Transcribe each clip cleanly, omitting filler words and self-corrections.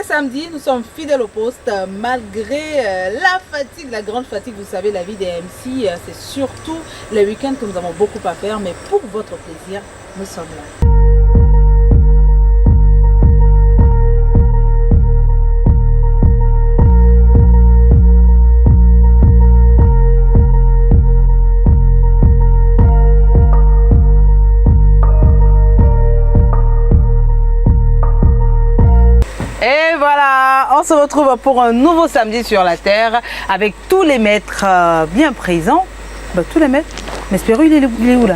samedi, nous sommes fidèles au poste, malgré la fatigue, la grande fatigue. Vous savez, la vie des MC, c'est surtout les week-ends que nous avons beaucoup à faire, mais pour votre plaisir, nous sommes là. Et voilà, on se retrouve pour un nouveau samedi sur la Terre avec tous les maîtres bien présents. Bah, tous les maîtres. Mais Spiro, il est où là?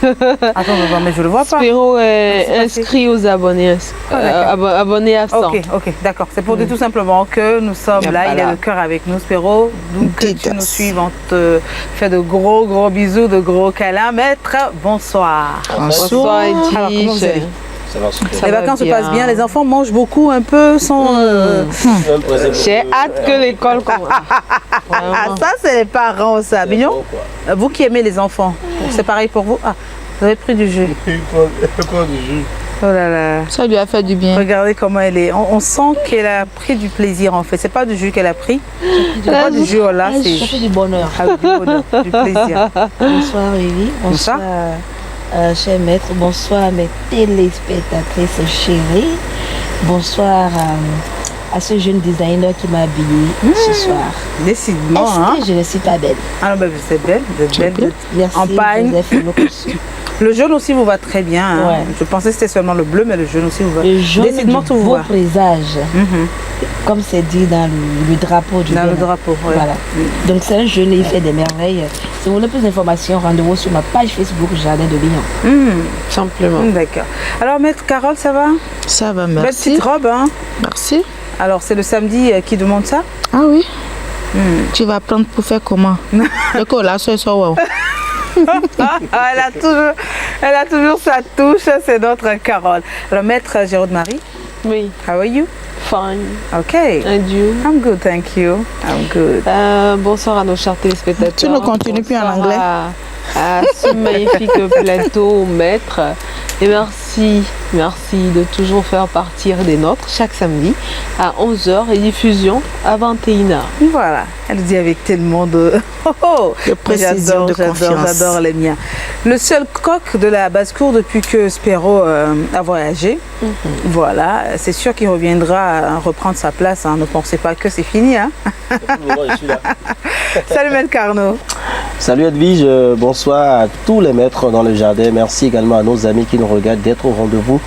Attends, mais je le vois pas. Spiro est inscrit aux abonnés, abonnés absents. Ok, d'accord. C'est pour dire tout simplement que nous sommes là, il est le cœur avec nous, Spiro. Donc que tu nous suives, on te fait de gros bisous, de gros câlins. Maître, bonsoir. Bonsoir, Edith. Alors, comment vous allez? Les vacances se bien. passent bien, les enfants mangent beaucoup, un peu, sont... J'ai hâte que l'école commence. Ça, c'est les parents, ça. Mignon, vous qui aimez les enfants, c'est pareil pour vous? Ah, vous avez pris du jus. Il prend du jus. Oh là là. Ça lui a fait du bien. Regardez comment elle est. On sent qu'elle a pris du plaisir, en fait. C'est pas du jus qu'elle a pris. C'est pas du jus, là. C'est du bonheur. Ah, du bonheur, du plaisir. Bonsoir, Evie. Bonsoir. Cher maître, bonsoir à mes téléspectatrices chéries. Bonsoir à ce jeune designer qui m'a habillée ce soir. Décidément, Est-ce que je ne suis pas belle? Ah non, ben, c'est belle, vous êtes belle. Merci, en pagne. Le jaune aussi vous va très bien. Hein. Ouais. Je pensais que c'était seulement le bleu, mais le jaune aussi vous va. Le jaune Décidément, tout vous beau va. présage. Comme c'est dit dans le drapeau du Dans le Bénin. drapeau, oui. Voilà. Donc c'est un jeune et il fait des merveilles. Si vous voulez plus d'informations, rendez-vous sur ma page Facebook Jardin de Bignon. Simplement. D'accord. Alors, maître Carole, ça va? Ça va, Belle merci. petite robe, hein? Merci. Alors, c'est le samedi qui demande ça? Ah oui. Tu vas prendre pour faire comment? Le cola, c'est ça, wow. Elle a toujours sa touche, c'est notre Carole. Alors, maître Jérôme Marie, Oui, how are you? fine. Okay. And you? I'm good, thank you. I'm good. Bonsoir à nos chers téléspectateurs. Tu ne continues plus en Bonsoir anglais? à ce magnifique plateau, maître. Et merci de toujours faire partir des nôtres chaque samedi à 11h et diffusion à 21h. Voilà, elle dit avec tellement de... De précision, de confiance. J'adore les miens. Le seul coq de la basse-cour depuis que Spiro a voyagé. Voilà, c'est sûr qu'il reviendra reprendre sa place. Hein. Ne pensez pas que c'est fini. Hein. Je suis là. Salut Maître Carnot. Salut Edwige, bonsoir à tous les maîtres dans le jardin. Merci également à nos amis qui nous regardent d'être au rendez-vous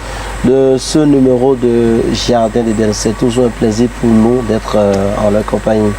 de ce numéro de Jardin d'Éden. C'est toujours un plaisir pour nous d'être en leur compagnie.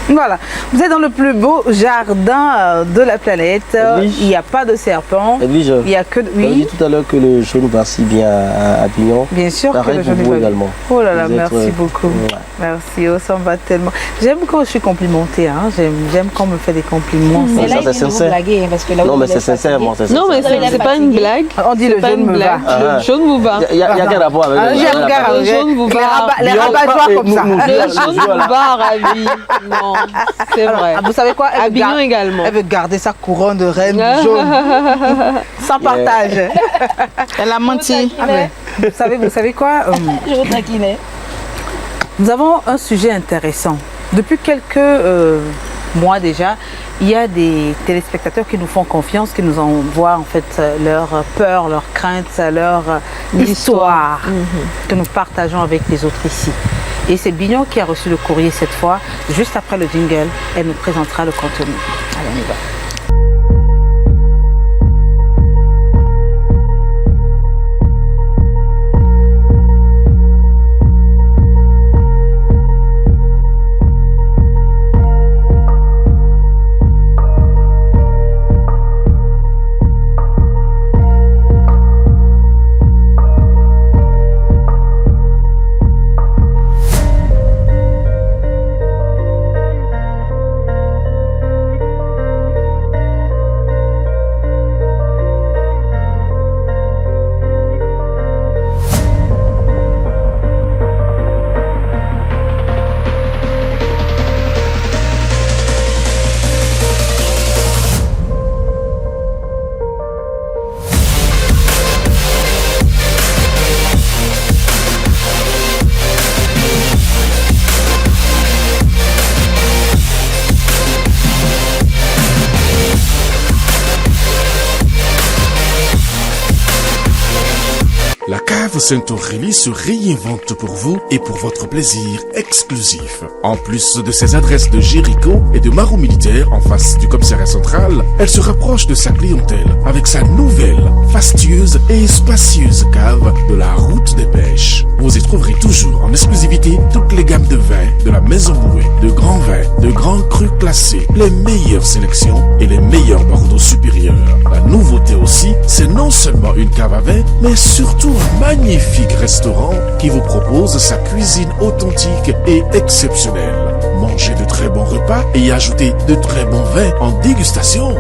Voilà, vous êtes dans le plus beau jardin de la planète. Edwige. Il n'y a pas de serpent. Edwige, Il n'y a que... tu as dit Oui, tout à l'heure que le jaune va si bien à Pignon. bien sûr que Pareil le pour joli vous va- également. Oh là là, Vous êtes, merci beaucoup. ouais. Merci, oh, ça me va tellement. J'aime quand je suis complimentée, hein. J'aime quand on me fait des compliments. Mais ça, là, il c'est vient de vous sincère. blaguer. Hein, parce que là où Non, vous mais êtes c'est sincère, moi, c'est Non, mais sincère. Il est c'est pas une fatigué. blague. On dit C'est le pas jaune une me blague. va. Le jaune vous va. Il y a quel rapport avec Ah, le j'aime jaune? regarder. Le jaune vous va. Les rabat-joie comme ça. Le jaune vous va, ravi. Non, c'est vrai. Ah, vous savez quoi? À Bignon également. Elle veut garder sa couronne de reine jaune. Sans partage. Elle a menti. Ah, mais, vous savez quoi? Je vous taquinais. Nous avons un sujet intéressant. Depuis quelques mois déjà, il y a des téléspectateurs qui nous font confiance, qui nous envoient en fait leur peur, leurs craintes, leur histoire que nous partageons avec les autres ici. Et c'est Bignon qui a reçu le courrier cette fois. Juste après le jingle, elle nous présentera le contenu. Allez, on y va. cave Sainte-Aurélie se réinvente pour vous et pour votre plaisir exclusif. En plus de ses adresses de Jéricho et de Marou Militaire en face du commissariat central, elle se rapproche de sa clientèle avec sa nouvelle, fastueuse et spacieuse cave de la route des pêches. Vous y trouverez toujours en exclusivité toutes les gammes de vins de la Maison Bouée, de grands vins, de grands crus classés, les meilleures sélections et les meilleurs Bordeaux supérieurs. La nouveauté aussi, c'est non seulement une cave à vin, mais surtout un magnifique restaurant qui vous propose sa cuisine authentique et exceptionnelle. Mangez de très bons repas et ajoutez de très bons vins en dégustation.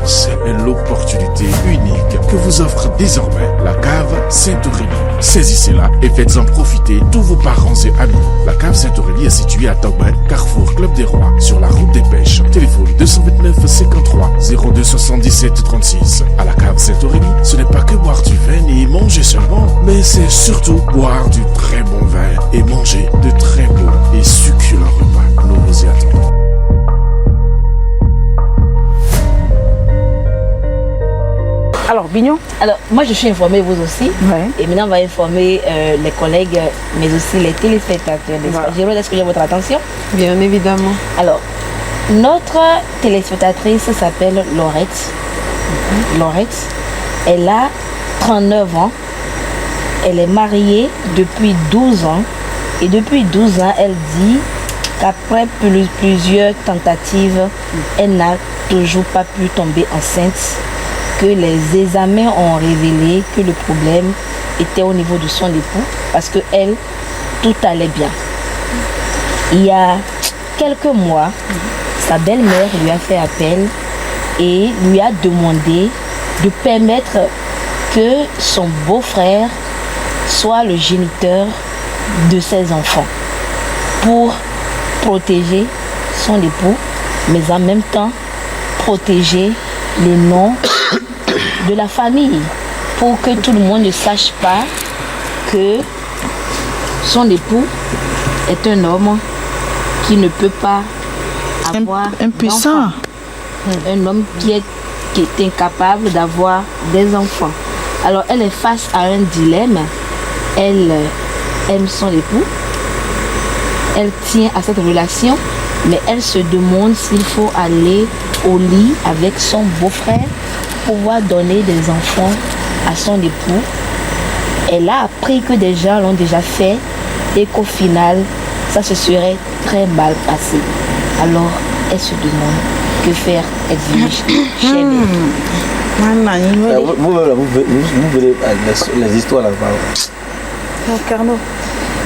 C'est l'opportunité unique que vous offre désormais la cave Sainte-Aurélie. Saisissez-la et faites-en profiter tous vos parents et amis. La cave Sainte-Aurélie est située à Togben, Carrefour Club des Rois, sur la route des pêches. Téléphone 229 53 02 77 36. À la cave Sainte-Aurélie, ce n'est pas que boire du vin et manger seulement, mais c'est surtout boire du très bon vin et manger de très beaux et succulents repas. Nous vous y attendons. Alors, Bignon? Alors, moi, je suis informée, vous aussi. Ouais. Et maintenant, on va informer les collègues, mais aussi les téléspectateurs. Voilà. J'aimerais est-ce que j'ai votre attention? Bien évidemment. Alors, notre téléspectatrice s'appelle Laurette. Laurette, elle a 39 ans. Elle est mariée depuis 12 ans. Et depuis 12 ans, elle dit qu'après plusieurs tentatives, elle n'a toujours pas pu tomber enceinte. Que les examens ont révélé que le problème était au niveau de son époux. Parce que elle, tout allait bien. Il y a quelques mois, sa belle-mère lui a fait appel et lui a demandé de permettre que son beau-frère soit le géniteur de ses enfants pour protéger son époux, mais en même temps protéger le nom de la famille, pour que tout le monde ne sache pas que son époux est un homme qui ne peut pas avoir impuissant. d'enfants. Un homme qui est incapable d'avoir des enfants. Alors elle est face à un dilemme. Elle aime son époux. Elle tient à cette relation, mais elle se demande s'il faut aller au lit avec son beau-frère pour pouvoir donner des enfants à son époux. Elle a appris que des gens l'ont déjà fait et qu'au final, ça se serait très mal passé. Alors, elle se demande que faire. Elle dit, chez lui. Vous venez les histoires là-bas. Carnot.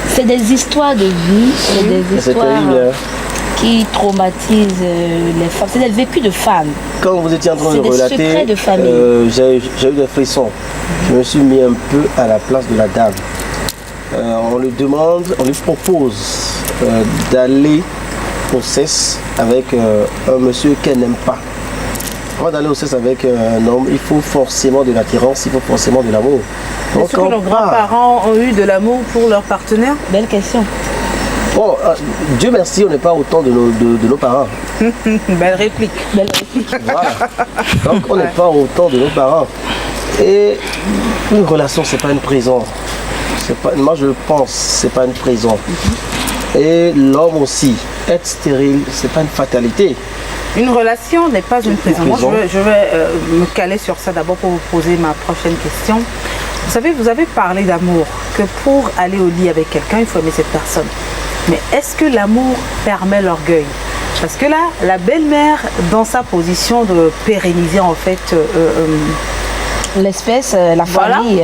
C'est des histoires de vie, c'est des C'est histoires terrible. qui traumatisent les femmes. C'est des vécus de femmes. Quand vous étiez en train C'est de des relater, secrets de famille. j'ai eu des frissons. Je me suis mis un peu à la place de la dame. On lui demande, on lui propose d'aller au cesse avec un monsieur qu'elle n'aime pas. Avant d'aller au cesse avec un homme, il faut forcément de l'attirance, il faut forcément de l'amour. Donc, Est-ce que nos grands-parents ont eu de l'amour pour leur partenaire? Belle question. bon, Dieu merci, on n'est pas autant de nos parents. Belle réplique. Belle réplique. Voilà. Donc on n'est pas autant de nos parents. Et une relation, c'est pas une prison. Moi je pense, c'est pas une prison. Et l'homme aussi, être stérile, c'est pas une fatalité. Une relation n'est pas une prison. Moi, prison. je vais me caler sur ça d'abord pour vous poser ma prochaine question. Vous savez, vous avez parlé d'amour, que pour aller au lit avec quelqu'un, il faut aimer cette personne. Mais est-ce que l'amour permet l'orgueil? Parce que là, la belle-mère, dans sa position de pérenniser en fait L'espèce, la voilà, famille.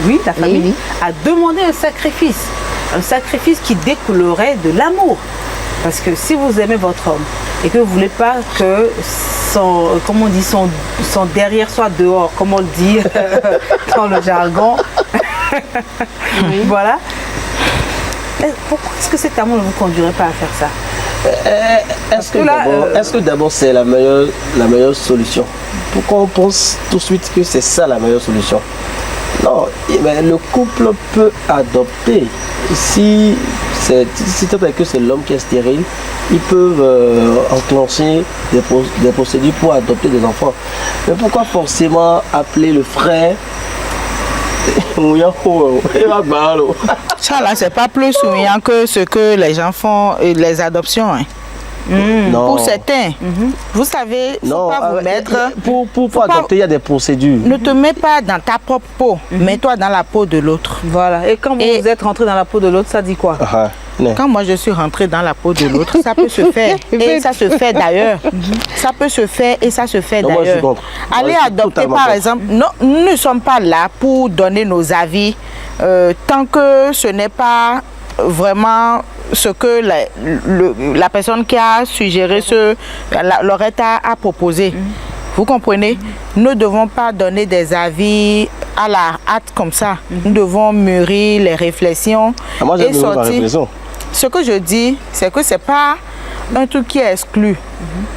oui, la famille, oui. a demandé un sacrifice qui découlerait de l'amour. Parce que si vous aimez votre homme et que vous ne voulez pas que son, comment on dit, son derrière soit dehors, comme on le dit dans le jargon, voilà. Pourquoi est-ce que cet amour ne vous conduirait pas à faire ça? Est-ce que d'abord c'est la meilleure solution? Pourquoi on pense tout de suite que c'est ça la meilleure solution? Non, mais le couple peut adopter. Si c'est que c'est l'homme qui est stérile, ils peuvent enclencher des procédures pour adopter des enfants. Mais pourquoi forcément appeler le frère Ça là, c'est pas plus humiliant que ce que les gens font, les adoptions. Hein. Non. Pour certains, vous savez, il ne faut pas vous mettre... Pour adopter, il y a des procédures. Ne te mets pas dans ta propre peau, mets-toi dans la peau de l'autre. Voilà. Et quand vous êtes rentré dans la peau de l'autre, ça dit quoi? Quand moi je suis rentrée dans la peau de l'autre, ça peut se faire. Et ça se fait d'ailleurs. Ça peut se faire et ça se fait Non, moi, je suis d'ailleurs. contre. Allez Moi, je suis adopter totalement par contre. exemple. Non, nous ne sommes pas là pour donner nos avis tant que ce n'est pas vraiment ce que la personne qui a suggéré Laurette a proposé. Vous comprenez? Nous ne devons pas donner des avis à la hâte comme ça. Nous devons mûrir les réflexions Moi, j'ai et besoin de sortir. réflexion. Ce que je dis, c'est que ce n'est pas un truc qui est exclu.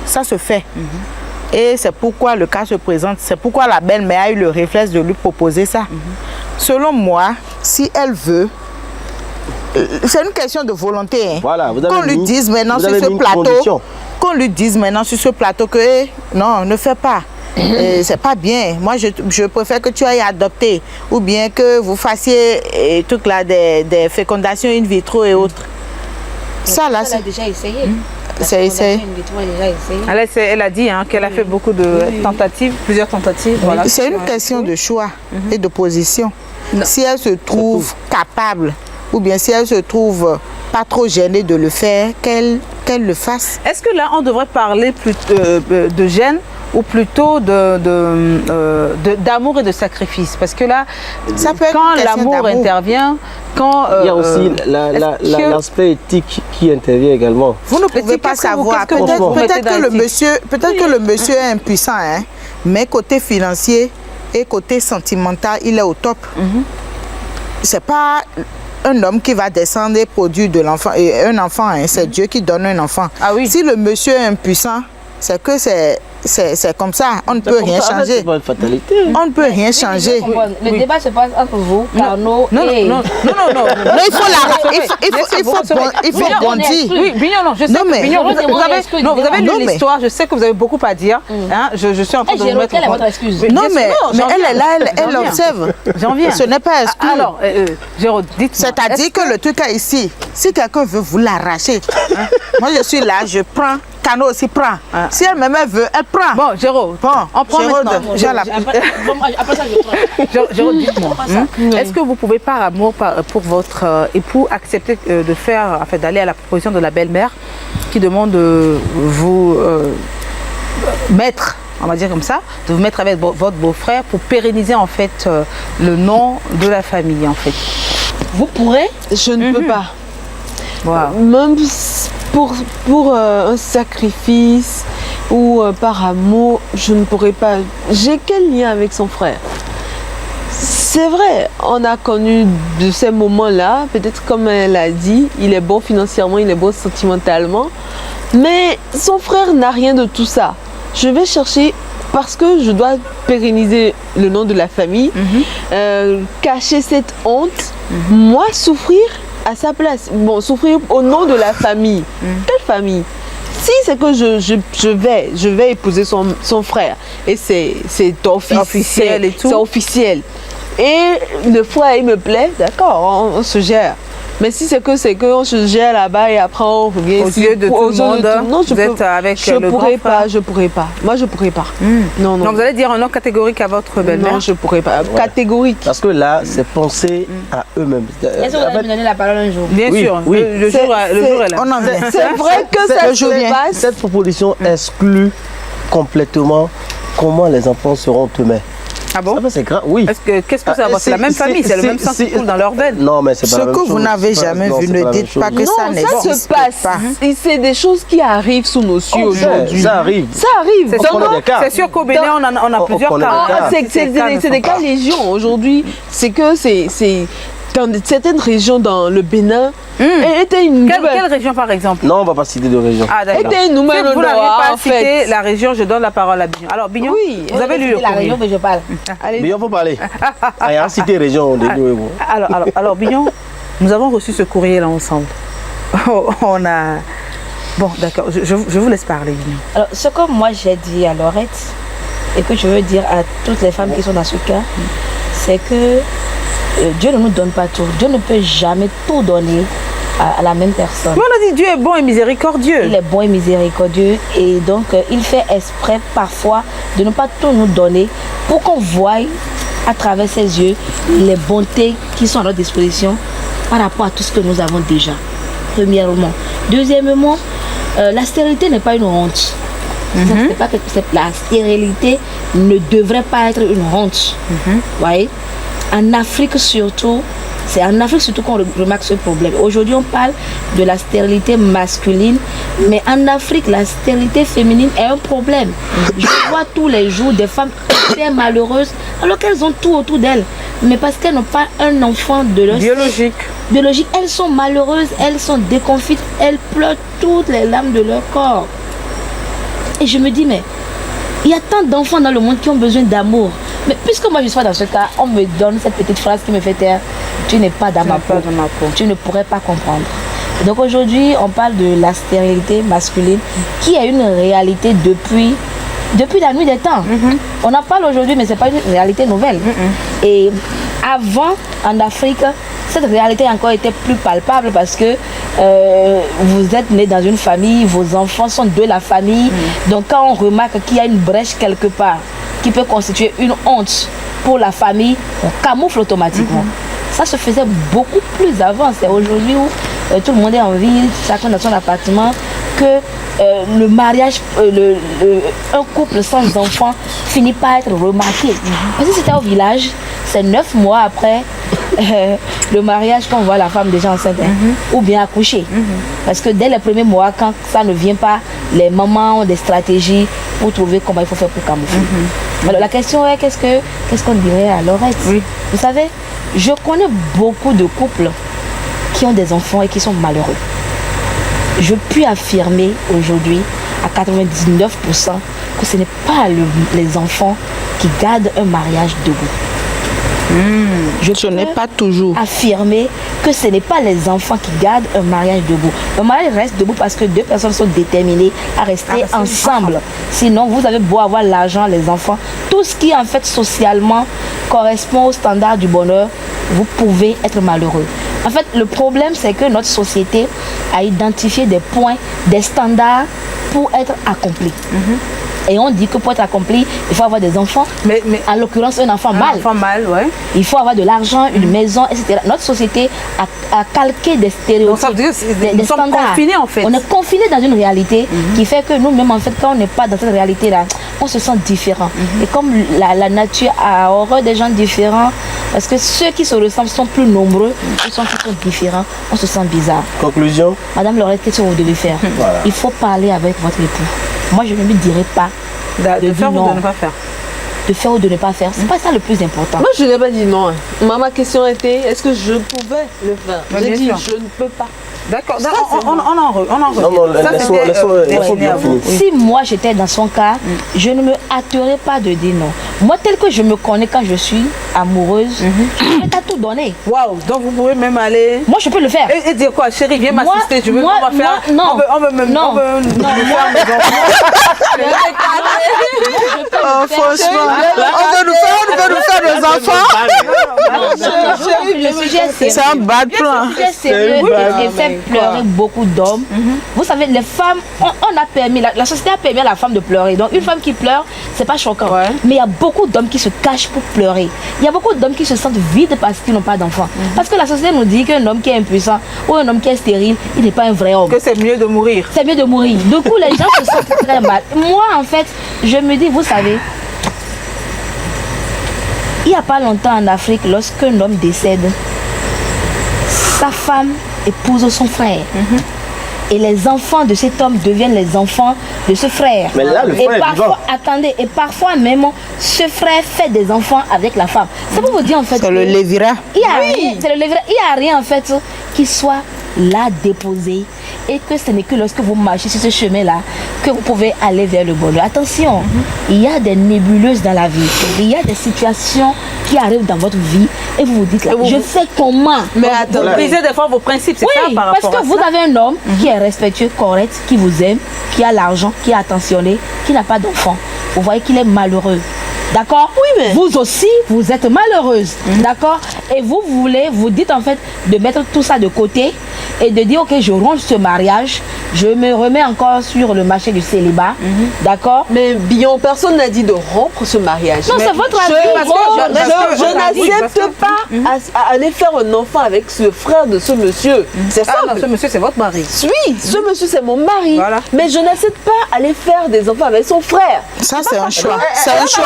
Ça se fait. Et c'est pourquoi le cas se présente. C'est pourquoi la belle-mère a eu le réflexe de lui proposer ça. Selon moi, si elle veut, c'est une question de volonté. Hein. Voilà, vous avez Qu'on lui mis- dise maintenant vous sur avez ce mis une plateau, condition. qu'on lui dise maintenant sur ce plateau que non, ne fais pas. C'est pas bien. Moi, je préfère que tu ailles adopter ou bien que vous fassiez trucs là, des fécondations in vitro et autres. Ça là, Elle a déjà essayé. c'est essayé. Elle a dit qu'elle a fait beaucoup de tentatives, plusieurs tentatives. Voilà. C'est une question de choix et de position. Si elle se trouve capable ou bien si elle se trouve pas trop gênée de le faire, qu'elle le fasse. Est-ce que là, on devrait parler plus de gêne ou plutôt d'amour et de sacrifice? Parce que là, Ça peut être quand une question l'amour d'amour. intervient, quand... Il y a aussi est-ce que- l'aspect éthique qui intervient également. Vous ne pouvez Mais pas qu'est-ce que vous- savoir. qu'est-ce que vous mettez Peut-être dans que le l'éthique? monsieur, est impuissant, hein, mais côté financier et côté sentimental, il est au top. C'est pas un homme qui va descendre et produire de l'enfant, un enfant, hein, c'est Dieu qui donne un enfant. Ah oui. Si le monsieur est impuissant, c'est que c'est comme ça. On ne peut rien changer. C'est pas une fatalité. On ne peut rien changer. Le débat se passe entre vous, Carnot Non, et... non, Non, il faut il faut bondir. Oui, Bignon, non, je sais Non, que mais- Bignon, Je demande vous excuse, avez non, lu mais- l'histoire, je sais que vous avez beaucoup à dire. Je suis en train de vous mettre quelle est en votre compte. excuse? Non, bien mais sûr, j'en elle est là, viens. elle observe. J'en viens. Ce n'est pas exclu. Alors, Géraud, dites-moi. C'est-à-dire que le truc est ici. Si quelqu'un veut vous l'arracher, moi je suis là, je prends. Cano aussi prend. Si elle-même veut, elle prend. Bon, Géraud, Bon, on prend Géraud, maintenant. j'ai la- Après ça, je trompe. Géraud, dites-moi. Est-ce que vous pouvez, par amour pour votre époux, accepter de faire, en fait, d'aller à la proposition de la belle-mère qui demande de vous mettre, on va dire comme ça, de vous mettre avec votre beau-frère pour pérenniser en fait le nom de la famille en fait. Vous pourrez? Je ne peux pas. Voilà. Même pour un sacrifice ou par amour, je ne pourrais pas. J'ai quel lien avec son frère? C'est vrai, on a connu de ces moments-là, peut-être comme elle a dit, il est bon financièrement, il est bon sentimentalement, mais son frère n'a rien de tout ça. Je vais chercher parce que je dois pérenniser le nom de la famille, cacher cette honte, moi souffrir à sa place. Bon, souffrir au nom de la famille. Quelle famille? Si c'est que je vais épouser son frère et c'est officiel et tout. C'est officiel. Et le frère il me plaît, d'accord, on se gère. Mais si c'est que on se gère là-bas et après on revient Aux ici, yeux de tout le monde, non, vous êtes avec je le pourrais grand frère. pas, je pourrais pas. Moi je pourrais pas. Non, non. Donc vous allez dire un nom catégorique à votre belle-mère. Non, je pourrais pas. Catégorique. Parce que là, c'est penser à eux-mêmes. Est-ce que vous allez me donner la parole un jour? Bien Oui, sûr, oui. le jour est là. On en vient. C'est vrai que ça le jour se vient. passe. Cette proposition exclut complètement comment les enfants seront demain. Ah bon? Ah ben, c'est grave, oui. Qu'est-ce que ça va? C'est la même famille, c'est le même sang qui coule dans leurs veines. Non, mais c'est pas Ce la même que vous chose. n'avez C'est pas- jamais non, vu, c'est ne la même dites pas chose. que ça Non, ça se n'existe passe. pas. Et c'est des choses qui arrivent sous nos cieux aujourd'hui. Ça arrive. Ça arrive. C'est On sûr, connaît des cas. c'est sûr qu'au Bénin, on a plusieurs connaît cas. des cas. C'est des cas légion. Aujourd'hui, c'est que c'est dans certaines régions dans le Bénin, était une Quelle nouvelle. région par exemple? Non, on va pas citer de région. Ah d'accord. Était une nouvelle Si vous n'arrivez endroit, pas à en citer fait. la région, je donne la parole à Bignon. Alors Bignon, Oui. vous avez lu le la région, courrier. mais je parle. Mais on peut parler. Ah, il y a cité région. Alors Bignon, nous avons reçu ce courrier là ensemble. On a... Bon d'accord, je vous laisse parler Bignon. Alors, ce que moi j'ai dit à Laurette et que je veux dire à toutes les femmes qui sont dans ce cas, c'est que Dieu ne nous donne pas tout. Dieu ne peut jamais tout donner à la même personne. Mais on a dit Dieu est bon et miséricordieux. Il est bon et miséricordieux et donc il fait exprès parfois de ne pas tout nous donner pour qu'on voie à travers ses yeux les bontés qui sont à notre disposition par rapport à tout ce que nous avons déjà. Premièrement. Deuxièmement, la stérilité n'est pas une honte. La stérilité ne devrait pas être une honte. Voyez? En Afrique surtout, c'est en Afrique surtout qu'on remarque ce problème. Aujourd'hui, on parle de la stérilité masculine, mais en Afrique, la stérilité féminine est un problème. Je vois tous les jours des femmes très malheureuses, alors qu'elles ont tout autour d'elles. Mais parce qu'elles n'ont pas un enfant de leur biologique, elles sont malheureuses, elles sont déconfites, elles pleurent toutes les larmes de leur corps. Et je me dis, mais il y a tant d'enfants dans le monde qui ont besoin d'amour. Mais puisque moi je suis dans ce cas, on me donne cette petite phrase qui me fait taire. Tu n'es pas dans ma peau. Tu ne pourrais pas comprendre. Et donc aujourd'hui, on parle de la stérilité masculine qui est une réalité depuis la nuit des temps. On en parle aujourd'hui, mais ce n'est pas une réalité nouvelle. Et avant, en Afrique, cette réalité a encore été plus palpable parce que vous êtes né dans une famille, vos enfants sont de la famille. Donc quand on remarque qu'il y a une brèche quelque part qui peut constituer une honte pour la famille, on camoufle automatiquement. Ça se faisait beaucoup plus avant. C'est aujourd'hui où tout le monde est en vie, chacun dans son appartement, que le mariage, un couple sans enfant finit par être remarqué. Parce que c'était au village, c'est 9 mois après le mariage qu'on voit la femme déjà enceinte ou bien accouchée. Parce que dès les premiers mois, quand ça ne vient pas, les mamans ont des stratégies pour trouver comment il faut faire pour camoufler. Alors la question est, qu'est-ce qu'on dirait à Laurette? Vous savez, je connais beaucoup de couples qui ont des enfants et qui sont malheureux. Je puis affirmer aujourd'hui à 99% que ce n'est pas les enfants qui gardent un mariage debout. Ce n'est pas toujours. Affirmer que ce n'est pas les enfants qui gardent un mariage debout. Un mariage reste debout parce que deux personnes sont déterminées à rester ensemble. Sinon, vous avez beau avoir l'argent, les enfants, tout ce qui en fait socialement correspond au standard du bonheur, vous pouvez être malheureux. En fait, le problème, c'est que notre société a identifié des points, des standards pour être accomplis. Et on dit que pour être accompli, il faut avoir des enfants. Mais en l'occurrence, un enfant mâle. Il faut avoir de l'argent, une maison, etc. Notre société a calqué des stéréotypes. Donc ça veut dire que nous sommes confinés en fait. On est confinés dans une réalité qui fait que nous-mêmes, en fait, quand on n'est pas dans cette réalité-là, on se sent différent. Et comme la nature a horreur des gens différents, parce que ceux qui se ressemblent sont plus nombreux, ceux qui sont différents, on se sent bizarre. Conclusion. Madame Laurette, qu'est-ce que vous devez faire? Il faut parler avec votre époux. Moi, je ne lui dirais pas de faire ou de ne pas faire. De faire ou de ne pas faire, c'est pas ça le plus important. Moi, je n'ai pas dit non. Ma question était, est-ce que je pouvais le faire? J'ai dit, je ne peux pas. D'accord, on en revient. Non, laissons bien finir. Si moi j'étais dans son cas, je ne me hâterais pas de dire non. Moi, tel que je me connais quand je suis amoureuse, je vais tout donner. Waouh, donc vous pouvez même aller. Moi, je peux le faire. Et dire quoi, chérie, viens m'assister, je veux qu'on va faire. Non, on veut même non, faire mes enfants. Franchement, on veut nous faire des enfants. Le sujet, c'est un bad plan. Le sujet sérieux et fait pleurer beaucoup d'hommes. Vous savez, les femmes, on a permis, la société a permis à la femme de pleurer. Donc une femme qui pleure, c'est pas choquant. Mais il y a beaucoup d'hommes qui se cachent pour pleurer. Il y a beaucoup d'hommes qui se sentent vides parce qu'ils n'ont pas d'enfants. Parce que la société nous dit qu'un homme qui est impuissant ou un homme qui est stérile, il n'est pas un vrai homme. Que c'est mieux de mourir. C'est mieux de mourir. Du coup, les gens se sentent très mal. Moi, en fait, je me dis, vous savez, il n'y a pas longtemps en Afrique, lorsqu'un homme décède, sa femme épouse son frère. Et les enfants de cet homme deviennent les enfants de ce frère. Mais là, le frère et parfois, attendez, et parfois même, ce frère fait des enfants avec la femme. Ça peut vous dire en fait. C'est le lévira. C'est le lévira. Il n'y a rien en fait qui soit là déposé. Et que ce n'est que lorsque vous marchez sur ce chemin-là que vous pouvez aller vers le bonheur. Attention, il y a des nébuleuses dans la vie. Il y a des situations qui arrivent dans votre vie et vous vous dites là, je fais comment? Mais attends, vous brisez des fois vos principes, c'est ça par rapport à ça? Parce que vous avez un homme qui est respectueux, correct, qui vous aime, qui a l'argent, qui est attentionné, qui n'a pas d'enfant. Vous voyez qu'il est malheureux. D'accord? Oui, mais vous aussi, vous êtes malheureuse. D'accord? Et vous voulez, vous dites en fait de mettre tout ça de côté et de dire ok, je ronge ce mariage, je me remets encore sur le marché du célibat, d'accord? Mais Billon, personne n'a dit de rompre ce mariage. Non, c'est votre avis. Je n'accepte pas à aller faire un enfant avec ce frère de ce monsieur. C'est ça. Ah non, ce monsieur, c'est votre mari. Oui, ce monsieur, c'est mon mari. Voilà. Mais je n'accepte pas aller faire des enfants avec son frère. Ça, c'est un choix. C'est un choix.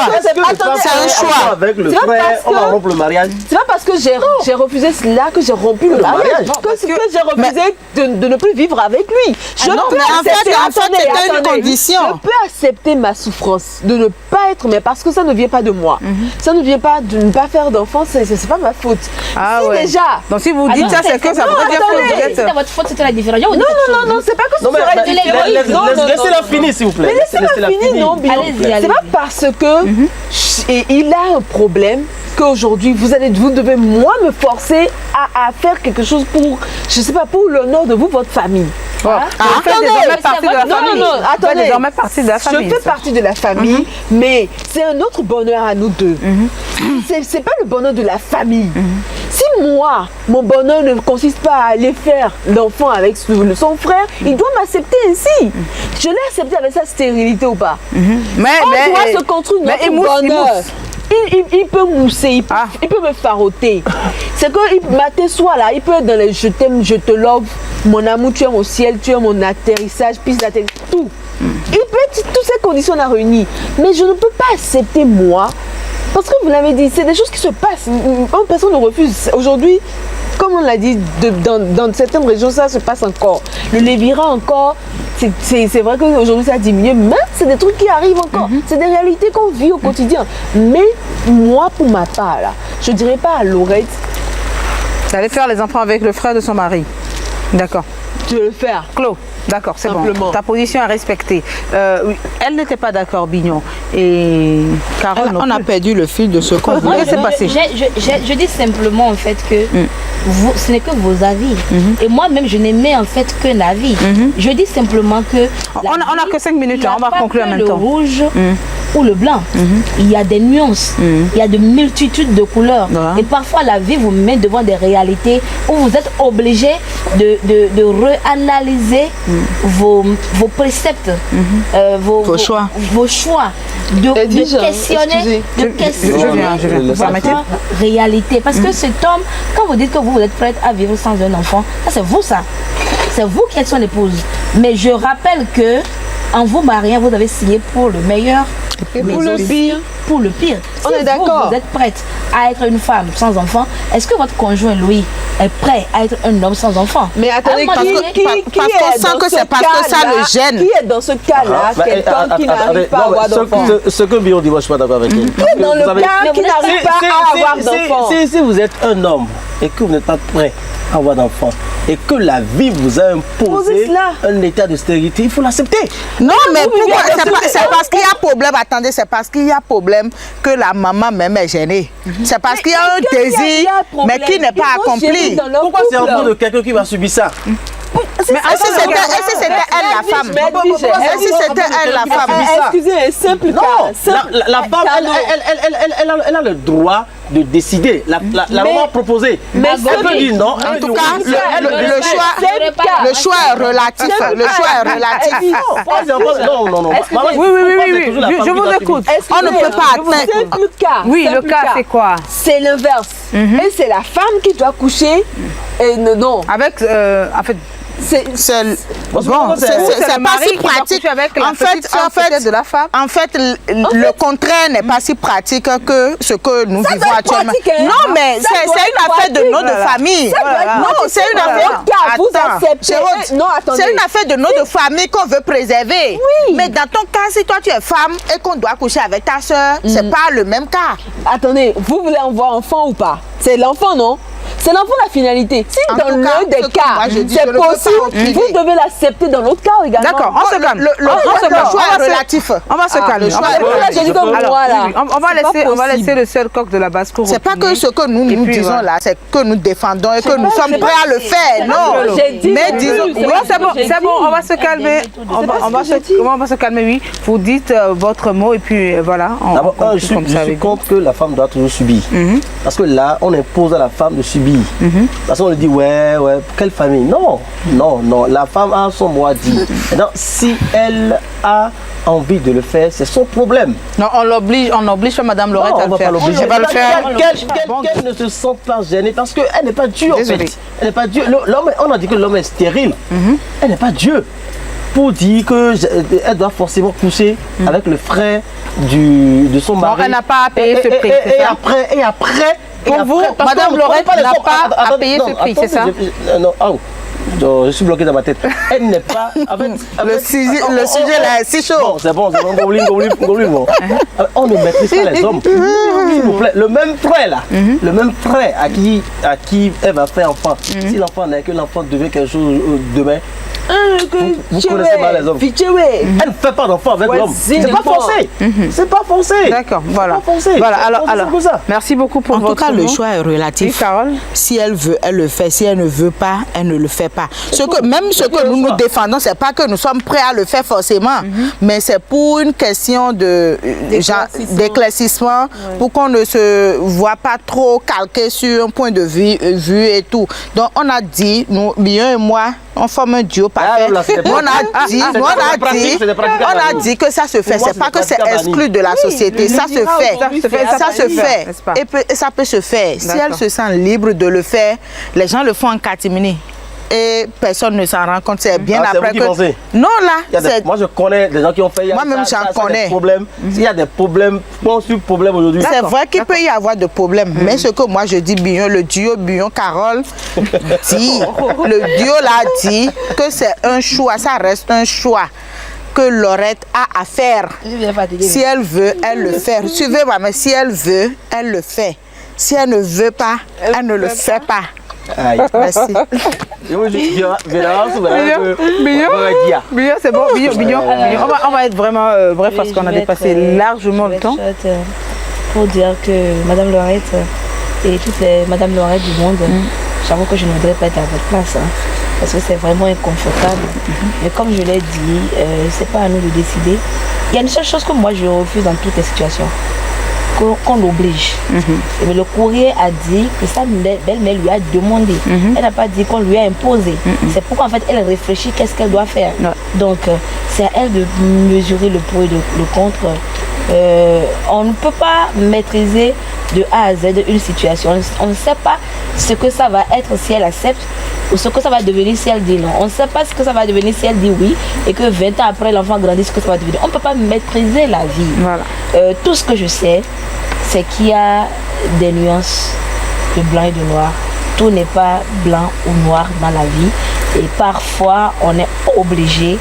Attendez, C'est un choix. Avec le C'est pas frère, parce on va que- rompre le mariage. C'est pas parce que j'ai refusé cela que j'ai rompu le mariage. Que j'ai refusé de ne plus vivre avec lui. Je non, peux mais en fait, accepter- c'était une condition. Je peux accepter ma souffrance de ne pas être, mais parce que ça ne vient pas de moi. Ça ne vient pas de ne pas faire d'enfant, c'est pas ma faute. Ah Si ouais. déjà. Donc si vous dites ça, c'est que ça veut dire attendez. que vous C'était êtes... votre faute, c'était la différence. Non, c'est pas que ce Non, mais serait de l'égoïsme. Non, non, laissez-la non. finir, s'il vous plaît. Mais laissez-la finir, non, Billon. Allez-y, allez-y. C'est pas parce que et il a un problème qu'aujourd'hui vous devez moi me forcer à faire quelque chose pour, je sais pas, pour l'honneur de vous, votre famille. Vous faites Attendez, désormais mais partie de c'est la votre- famille. non, Vous faites attendez. désormais partie de la famille. Je fais ça. partie de la famille, mais c'est un autre bonheur à nous deux. C'est pas le bonheur de la famille. Si moi, mon bonheur ne consiste pas à aller faire l'enfant avec son frère, il doit m'accepter ainsi. Je l'ai accepté avec sa stérilité ou pas. Mais, On doit se construire mais notre il mousse, il bonheur. mousse. Il peut mousser, il peut me faroter. C'est que matin soir là, il peut être dans les je t'aime, je te love, mon amour, tu es mon ciel, tu es mon atterrissage, piste d'atterrissage, tout. Il peut être toutes ces conditions à réunir. Mais je ne peux pas accepter moi. Parce que vous l'avez dit, c'est des choses qui se passent. Personne ne refuse. Aujourd'hui, comme on l'a dit, dans certaines régions, ça se passe encore. Le Lévira encore, c'est vrai qu'aujourd'hui ça a diminué, mais c'est des trucs qui arrivent encore. C'est des réalités qu'on vit au quotidien. Mais moi, pour ma part, là, je ne dirais pas à Laurette D'aller faire les enfants avec le frère de son mari. D'accord. de le faire. Clos. D'accord, c'est bon. Simplement. Ta position est respectée. Oui, elle n'était pas d'accord, Bignon. Et Carole non On a plus. perdu le fil de ce qu'on Moi, voulait. Laissez passer. je dis simplement en fait que ce n'est que vos avis. Et moi-même, je n'aimais en fait qu'un avis. Je dis simplement que... On a que 5 minutes, là, on va conclure en même le temps. rouge ou le blanc. Il y a des nuances. Il y a de multitudes de couleurs. Ouais. Et parfois, la vie vous met devant des réalités où vous êtes obligé de réanalyser vos préceptes, Vos choix. vos choix, de Edwige, questionner, excusez. Je viens. Vous permettez? votre réalité. Parce que cet homme, quand vous dites que vous êtes prête à vivre sans un enfant, ça c'est vous ça. C'est vous qui êtes son épouse. Mais je rappelle que en vous mariant, vous avez signé pour le meilleur Et mais pour le aussi pire. pour le pire. On Si est d'accord. Vous êtes prête à être une femme sans enfant. Est-ce que votre conjoint, lui, est prêt à être un homme sans enfant? Mais attendez, À un moment donné, parce qu'on est sent dans que ce c'est parce que ça cas-là- le gêne. Qui est dans ce cas-là, quelqu'un qui n'arrive pas à avoir d'enfant? Ce que Billon dit, moi je suis pas d'accord avec elle. Parce que Dans vous le savez- cas qui Mais vous n'arrive pas à avoir d'enfant. Si vous êtes un homme et que vous n'êtes pas prêt à avoir d'enfant et que la vie vous a imposé Posez cela. un état de stérilité, il faut l'accepter. Non, mais vous pourquoi? vivez C'est dans pas- ce- c'est parce qu'il y a problème. Attendez, c'est parce qu'il y a problème que la maman même est gênée. C'est parce qu'il y a un qu'est-ce qu'il y a désir, problème? mais qui n'est pas Ils vont gérer accompli. dans leur Pourquoi c'est en couple. cours de quelqu'un qui va subir ça? Mais est-ce que c'était elle la femme? Est-ce que c'était elle la femme? Excusez, un simple Non, cas. la femme, elle a le droit de décider. La maman a proposé. mais Elle peut dire non. elle En peut tout dire cas, oui. le choix est relatif. Le choix est relatif. Non. Oui. Je vous écoute. On ne peut pas atteindre. Simple cas. Oui, le simple cas, c'est quoi? C'est l'inverse. Et c'est la femme qui doit coucher. Et non. Avec, en fait, C'est C'est Bon, bon, c'est le pas mari si qui va pratique. coucher avec la En petite sœur peut-être de la femme. En fait, le contraire n'est pas si pratique que ce que nous vivons doit être actuellement. pratique, hein. Non, mais Ça c'est doit une être affaire de pratique. nom de Voilà. famille. Ça doit être Non, pratique. c'est une Voilà. affaire. Car vous Attends, acceptez. Chérode, Non, attendez. c'est une affaire de nom de famille qu'on veut préserver. Oui. Mais dans ton cas, si toi tu es femme et qu'on doit coucher avec ta soeur, c'est pas le même cas. Attendez, vous voulez avoir enfant ou pas? C'est l'enfant, non? C'est l'enfant la finalité. Si En dans tout cas, l'un des ce que cas, moi, je dis, c'est je ne peux pas possible, reculer. vous devez l'accepter dans l'autre cas également. D'accord, on se calme. Le On choix va est se- relatif. On va se calmer. choix On va est se Là, calmer. j'ai dit comme Alors, moi, là. oui, on va C'est pas laisser possible. le seul coq de la basse-cour. C'est pas que ce que nous Et nous puis, disons voilà. là, c'est que nous défendons et que nous pas- sommes c'est prêts à le faire. Non. J'ai dit Mais non disons, plus, Bon, c'est bon, j'ai c'est bon, dit. on va se calmer. On va se calmer, oui. Vous dites votre mot et puis voilà. D'abord, je suis contre que la femme doit toujours subir. Parce que là, on impose à la femme de subir. Parce qu'on lui dit, ouais, quelle famille? Non, non, non. La femme a son mot à dire. Maintenant, si elle a envie de le faire, c'est son problème. Non, on oblige Madame Laurette Non, à on le va faire. pas l'obliger. Elle va le faire. Qu'elle ne se sente pas gênée parce qu'elle n'est pas Dieu en Désolée. fait. Elle n'est pas Dieu. L'homme, on a dit que l'homme est stérile. Elle n'est pas Dieu. Pour dire qu'elle doit forcément coucher avec le frère de son mari. elle n'a pas à payer ce prix, c'est ça? Et après, Pour vous, parce Madame qu'on- Laurette on n'a parle pas des à hommes. payer ce Non, prix, c'est ça? Non, je suis bloqué dans ma tête. Elle n'est pas. Le sujet là est si chaud. Bon, c'est bon, bon. On ne maîtrise pas les hommes. S'il vous plaît, le même frère là, le même frère à qui elle va faire enfant. Si l'enfant n'est que l'enfant devient quelque chose demain, vous connaissez mal les hommes. Elle ne fait pas d'enfant avec l'homme. C'est pas forcé. C'est pas forcé. D'accord, voilà. C'est pas forcé. Voilà, C'est alors, pas comme ça. merci beaucoup pour En tout votre cas, le mot. choix est Oui, relatif. Carole. Si elle veut, elle le fait. Si elle ne veut pas, elle ne le fait pas. Même ce que nous nous défendons, c'est pas que nous sommes prêts à le faire forcément, mais c'est pour une question d'éclaircissement, pour qu'on ne se voit pas trop calqué sur un point de vue et tout. Donc on a dit, nous, Bion et moi, on forme un duo parfait. là, c'était On a dit que ça se fait. Pour moi, C'est pas que c'était c'est pratique à exclu de la société. Ça se fait. Ça se fait. n'est-ce pas? Et ça peut se faire. Si elle D'accord. se sent libre de le faire, les gens le font en catimini. Et personne ne s'en rend compte. C'est bien Ah, c'est après vous qui que. pensez? Non, Il y a là. des- moi je connais des gens qui ont fait. Moi-même, j'en connais. Des problèmes. Il y a des problèmes. Bon, sur problème aujourd'hui. C'est vrai qu'il peut y avoir de problèmes, mais ce que moi je dis, Bion, le duo Bion-Carole dit, le duo là dit que c'est un choix, ça reste un choix que Laurette a à faire. Si elle veut, elle le fait. Suivez-moi, mais si elle veut, elle le fait. Si elle ne veut pas, elle ne le fait pas. Aïe. Merci. Bignon, c'est bon. Bignon. On va être vraiment bref parce qu'on a dépassé largement le temps. Pour dire que Madame Laurette et toutes les Madame Laurette du monde, j'avoue que je ne voudrais pas être à votre place. Parce que c'est vraiment inconfortable. Mais comme je l'ai dit, c'est pas à nous de décider. Il y a une seule chose que moi je refuse dans toutes les situations. Qu'on l'oblige. Mais le courrier a dit que sa belle-mère lui a demandé. Elle n'a pas dit qu'on lui a imposé. C'est pourquoi en fait elle réfléchit qu'est-ce qu'elle doit faire. Donc c'est à elle de mesurer le pour et le contre. On ne peut pas maîtriser de A à Z une situation. On ne sait pas ce que ça va être si elle accepte ou ce que ça va devenir si elle dit non. On ne sait pas ce que ça va devenir si elle dit oui et que 20 ans après l'enfant grandit, ce que ça va devenir. On ne peut pas maîtriser la vie. Voilà. Tout ce que je sais, c'est qu'il y a des nuances de blanc et de noir. Tout n'est pas blanc ou noir dans la vie. Et parfois, on est obligé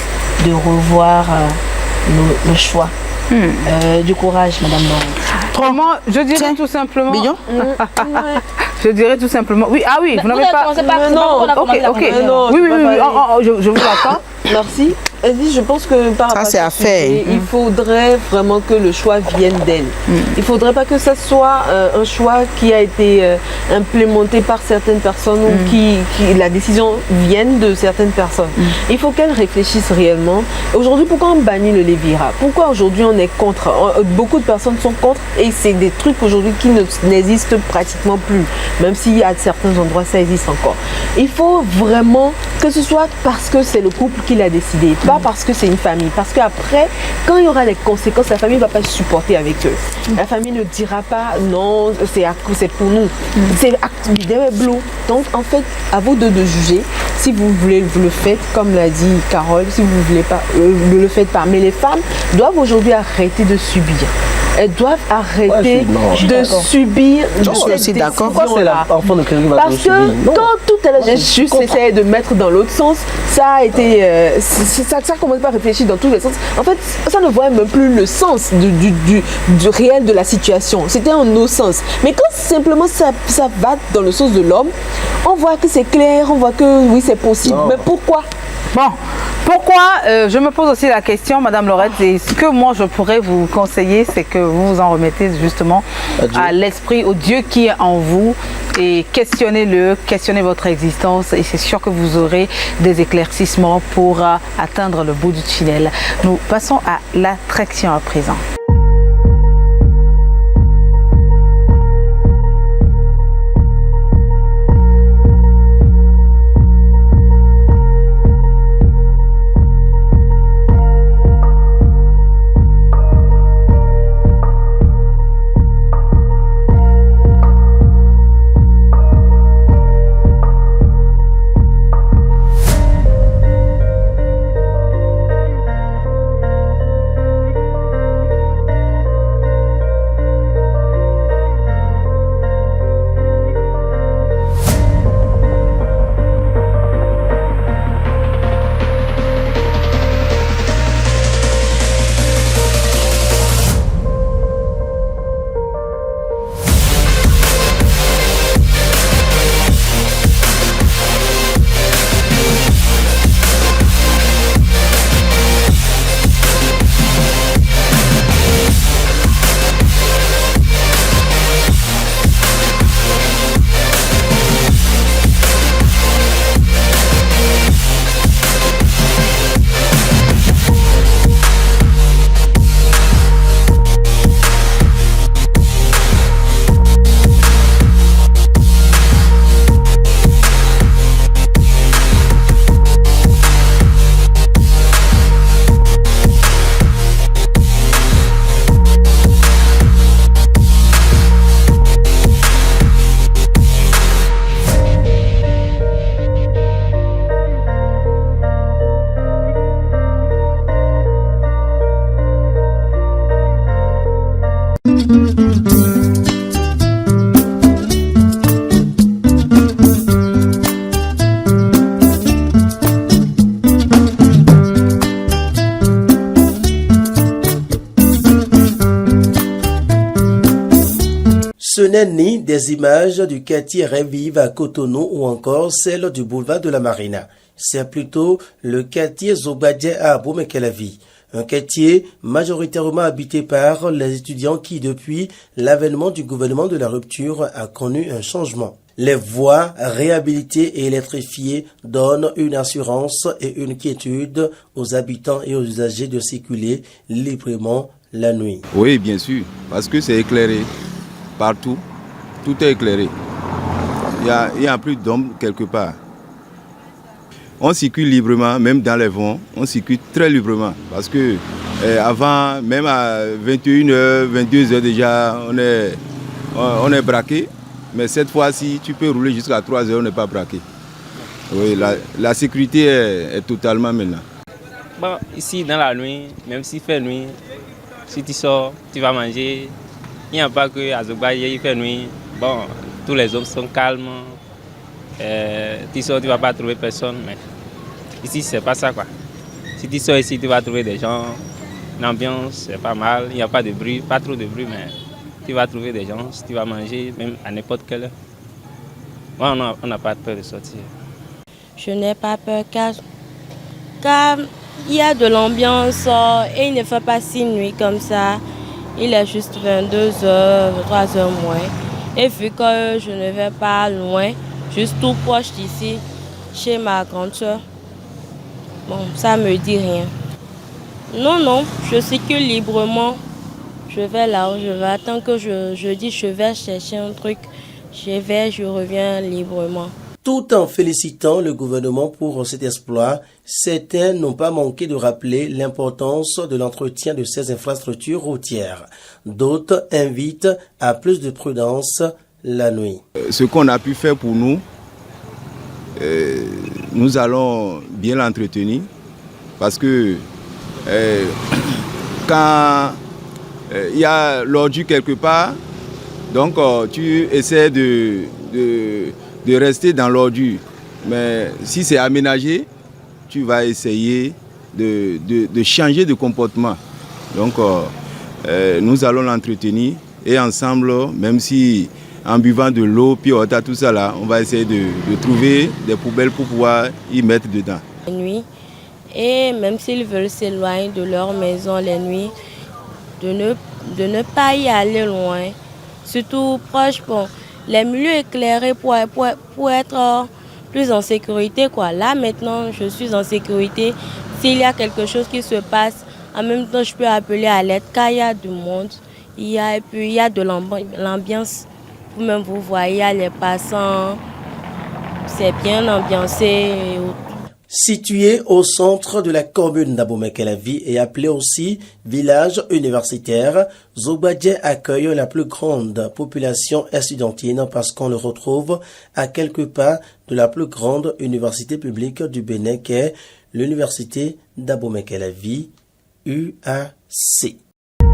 de revoir nos choix. Du courage, Madame Laurette. Autrement, je dirais tout simplement. Bignon? Je dirais tout simplement. Oui, ah oui, vous n'avez pas. Ok. Oui, je vous attends. Merci. Edith, je pense que par rapport c'est à à ce faire. sujet, il faudrait vraiment que le choix vienne d'elle. Il ne faudrait pas que ce soit un choix qui a été implémenté par certaines personnes ou qui la décision vienne de certaines personnes. Il faut qu'elle réfléchisse réellement. Aujourd'hui, pourquoi on bannit le Lévira? Pourquoi aujourd'hui on est contre? Beaucoup de personnes sont contre et c'est des trucs aujourd'hui qui n'existent pratiquement plus. Même si à certains endroits ça existe encore. Il faut vraiment que ce soit parce que c'est le couple qui l'a décidé, pas parce que c'est une famille. Parce qu'après, quand il y aura des conséquences, la famille ne va pas supporter avec eux. La famille ne dira pas non, c'est pour nous. C'est bleu. Donc en fait, à vous de juger. Si vous voulez, vous le faites, comme l'a dit Carole. Si vous ne voulez pas, ne le faites pas. Mais les femmes doivent aujourd'hui arrêter de subir. elles doivent arrêter de subir cette décision. Pourquoi c'est l'enfant de quelqu'un qui va Parce que quand tout à l'heure, j'ai juste essayé de mettre dans l'autre sens, ça a été... ça commence pas à réfléchir dans tous les sens. En fait, ça ne voit même plus le sens du réel de la situation. C'était en nos sens. Mais quand simplement ça va dans le sens de l'homme, on voit que c'est clair, on voit que oui, c'est possible. Non. Mais pourquoi? Bon, pourquoi je me pose aussi la question, Madame Laurette, et ce que moi je pourrais vous conseiller, c'est que vous vous en remettez justement à l'esprit, au Dieu qui est en vous, et questionnez-le, questionnez votre existence, et c'est sûr que vous aurez des éclaircissements pour atteindre le bout du tunnel. Nous passons à l'attraction à présent. Ce n'est ni des images du quartier Rêve-Vive à Cotonou ou encore celle du boulevard de la Marina. C'est plutôt le quartier Zobadia à Abomey-Calavi. Un quartier majoritairement habité par les étudiants qui, depuis l'avènement du gouvernement de la rupture, a connu un changement. Les voies réhabilitées et électrifiées donnent une assurance et une quiétude aux habitants et aux usagers de circuler librement la nuit. Oui, bien sûr, parce que c'est éclairé partout, tout est éclairé. Il y a plus d'ombre quelque part. On circule librement, même dans les vents, on circule très librement. Parce que avant, même à 21h, 22h déjà, on est braqué. Mais cette fois-ci, tu peux rouler jusqu'à 3h, on n'est pas braqué. Oui, la sécurité est totalement maintenant. Bon, ici, dans la nuit, même s'il fait nuit, si tu sors, tu vas manger. Il n'y a pas que à Zobadia, il fait nuit. Bon, tous les hommes sont calmes. Tu sors, tu ne vas pas trouver personne. Mais ici, c'est pas ça, quoi. Si tu sors ici, tu vas trouver des gens. L'ambiance, c'est pas mal. Il n'y a pas de bruit, pas trop de bruit, mais tu vas trouver des gens. Tu vas manger, même à n'importe quelle heure. Moi, on n'a pas peur de sortir. Je n'ai pas peur car il y a de l'ambiance et il ne fait pas si nuit comme ça. Il est juste 22h, 3h moins. Et vu que je ne vais pas loin, juste tout proche d'ici, chez ma grande soeur, bon, ça me dit rien. Non, je circule librement. Je vais là où je vais. Tant que je dis je vais chercher un truc, je reviens librement. Tout en félicitant le gouvernement pour cet exploit, certains n'ont pas manqué de rappeler l'importance de l'entretien de ces infrastructures routières. D'autres invitent à plus de prudence la nuit. Ce qu'on a pu faire pour nous, nous allons bien l'entretenir parce que quand il y a l'ordure quelque part, donc tu essaies de rester dans l'ordure. Mais si c'est aménagé, tu vas essayer de changer de comportement. Donc nous allons l'entretenir et ensemble, même si en buvant de l'eau, puis tout ça là, on va essayer de trouver des poubelles pour pouvoir y mettre dedans. La nuit, et même s'ils veulent s'éloigner de leur maison les nuits, de ne pas y aller loin, surtout proche, bon, les milieux éclairés pour être plus en sécurité, quoi. Là maintenant, je suis en sécurité. S'il y a quelque chose qui se passe, en même temps, je peux appeler à l'aide, car il y a du monde, et puis il y a de l'ambiance. Vous-même, vous voyez, il y a les passants, c'est bien ambiancé. Situé au centre de la commune d'Abomey-Calavi et appelé aussi village universitaire, Zogbadje accueille la plus grande population estudiantine parce qu'on le retrouve à quelques pas de la plus grande université publique du Bénin qui est l'université d'Abomey-Calavi, UAC.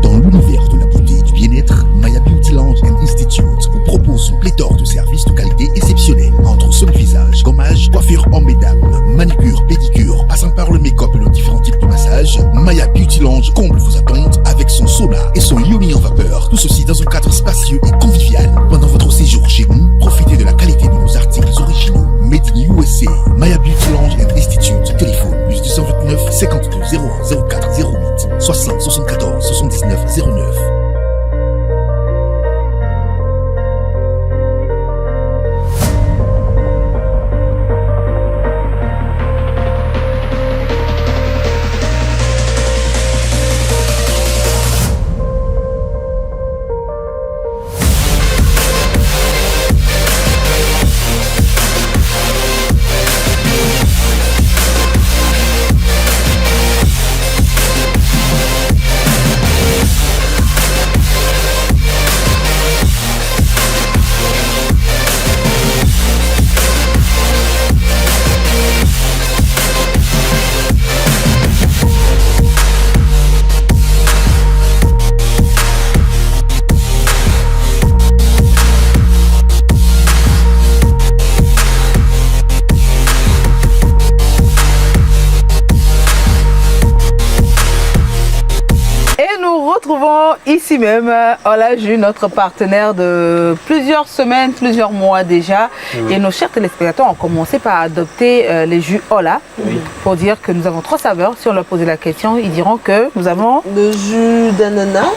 Dans l'univers de la beauté et du bien-être, Maya Beauty Lounge & Institute vous propose une pléthore de services de qualité exceptionnelle entre soins de visage, gommage, coiffure homme et dame, manicure, pédicure, passant par le make-up et nos différents types de massages. Maya Beauty Lounge comble vos attentes avec son sauna et son yoni en vapeur. Tout ceci dans un cadre spacieux et convivial. Pendant votre séjour chez nous, profitez de la qualité de nos articles originaux. Made in USA. Maya Beauty Lounge & Institute. Téléphone plus 229 52 01 04 08 60 74 79 09. Ici même, Ola Jus, notre partenaire de plusieurs semaines, plusieurs mois déjà. Oui. Et nos chers téléspectateurs ont commencé par adopter les jus Ola, pour dire que nous avons 3 saveurs. Si on leur posait la question, ils diront que nous avons le jus d'ananas,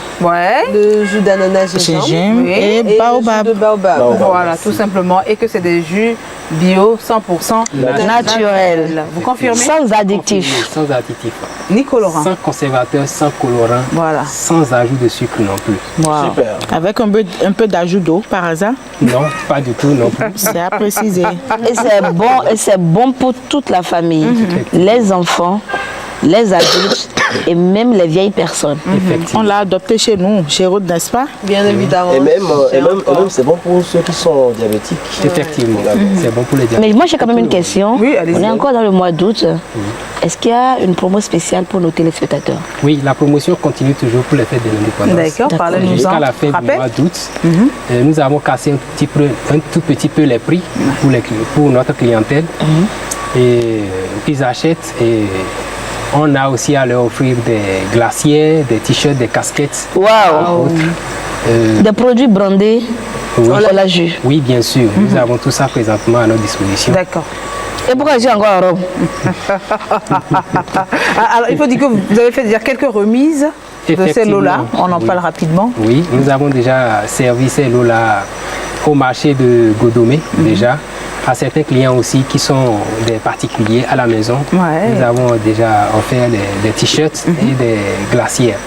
le jus d'ananas gingembre et baobab. Le jus de baobab. Voilà, tout simplement. Et que c'est des jus bio, 100% naturels. Vous confirmez? Sans additifs. Sans additifs. Ni colorant. Sans conservateur, sans colorant. Voilà. Sans ajout de sucre non plus. Wow. Super. Avec un peu d'ajout d'eau par hasard? Non, pas du tout non plus. C'est à préciser. Et c'est bon pour toute la famille, les enfants, les adultes et même les vieilles personnes. On l'a adopté chez nous, chez Ruth, n'est-ce pas? Bien évidemment. Et même c'est bon pour ceux qui sont diabétiques. Effectivement, c'est bon pour les diabétiques. Mais moi j'ai quand même une question. Oui, on est encore dans le mois d'août. Est-ce qu'il y a une promo spéciale pour nos téléspectateurs? Oui, la promotion continue toujours pour les fêtes de l'indépendance. D'accord, parlez-nous-en. Jusqu'à la fin du mois d'août, nous avons cassé un tout petit peu les prix pour notre clientèle. Et ils achètent et on a aussi à leur offrir des glaciers, des t-shirts, des casquettes. Waouh! Des produits brandés Ola Jus. Oui, bien sûr. Nous avons tout ça présentement à notre disposition. D'accord. Et pourquoi j'ai encore en robe? Alors, il faut dire que vous avez fait déjà quelques remises de ces lots-là. On en parle rapidement. Oui, nous avons déjà servi ces lots-là au marché de Godomé, déjà. À certains clients aussi qui sont des particuliers à la maison. Nous avons déjà offert des t-shirts et des glacières.